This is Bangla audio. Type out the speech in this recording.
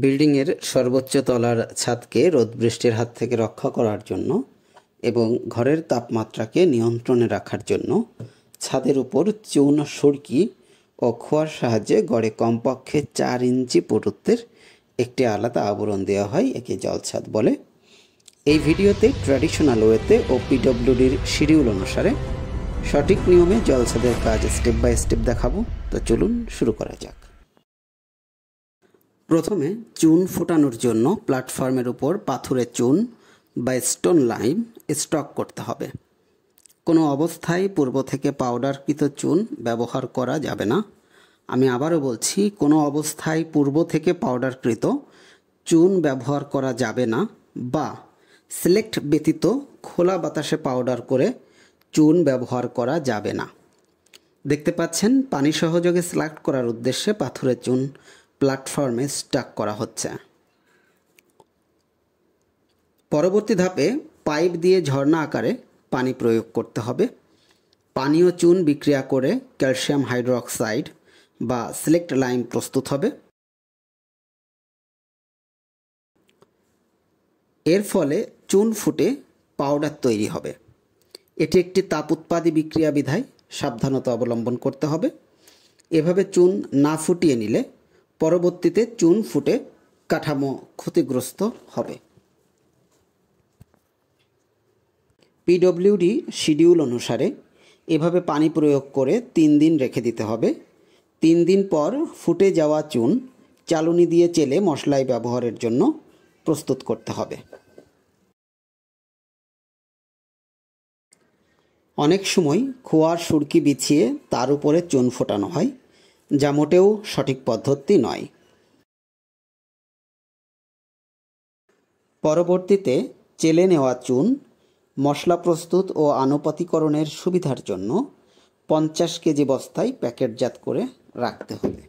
বিল্ডিংয়ের সর্বোচ্চ তলার ছাদকে রোদ বৃষ্টির হাত থেকে রক্ষা করার জন্য এবং ঘরের তাপমাত্রাকে নিয়ন্ত্রণে রাখার জন্য ছাদের উপর চুন, সুরকি ও খোয়ার সাহায্যে গড়ে কমপক্ষে 4 ইঞ্চি পুরুত্বের একটি আলাদা আবরণ দেওয়া হয়। একে জলছাদ বলে। এই ভিডিওতে ট্র্যাডিশনাল ওয়েতে ও পিডব্লিউডির শিডিউল অনুসারে সঠিক নিয়মে জলছাদের কাজ স্টেপ বাই স্টেপ দেখাবো। তো চলুন শুরু করা যাক। প্রথমে চুন ফোটানোর জন্য প্ল্যাটফর্মের উপর পাথুরে চুন বা স্টোন লাইম স্টক করতে হবে। কোনো অবস্থায় পূর্ব থেকে পাউডারকৃত চুন ব্যবহার করা যাবে না। আমি আবারও বলছি, কোনো অবস্থায় পূর্ব থেকে পাউডারকৃত চুন ব্যবহার করা যাবে না, বা সিলেক্ট ব্যতীত খোলা বাতাসে পাউডার করে চুন ব্যবহার করা যাবে না। দেখতে পাচ্ছেন, পানি সহযোগে সিলেক্ট করার উদ্দেশ্যে পাথুরে চুন প্ল্যাটফর্মে স্টাক করা হচ্ছে। পরবর্তী ধাপে পাইপ দিয়ে ঝর্ণা আকারে পানি প্রয়োগ করতে হবে। পানি ও চুন বিক্রিয়া করে ক্যালসিয়াম হাইড্রোক্সাইড বা সিলেক্ট লাইম প্রস্তুত হবে। এর ফলে চুন ফুটে পাউডার তৈরি হবে। এটি একটি তাপ উৎপাদী বিক্রিয়া বিধায় সাবধানতা অবলম্বন করতে হবে। এভাবে চুন না ফুটিয়ে নিলে পরবর্তীতে চুন ফুটে কাঠামো ক্ষতিগ্রস্ত হবে। পিডব্লিউডি শিডিউল অনুসারে এভাবে পানি প্রয়োগ করে 3 দিন রেখে দিতে হবে। 3 দিন পর ফুটে যাওয়া চুন চালুনি দিয়ে চেলে মশলায় ব্যবহারের জন্য প্রস্তুত করতে হবে। অনেক সময় খোয়ার সুরকি বিছিয়ে তার উপরে চুন ফোটানো হয়, যা মোটেও সঠিক পদ্ধতি নয়। পরবর্তীতে চেলে নেওয়া চুন মশলা প্রস্তুত ও আনুপাতিকরণের সুবিধার জন্য 50 কেজি বস্তায় প্যাকেটজাত করে রাখতে হবে।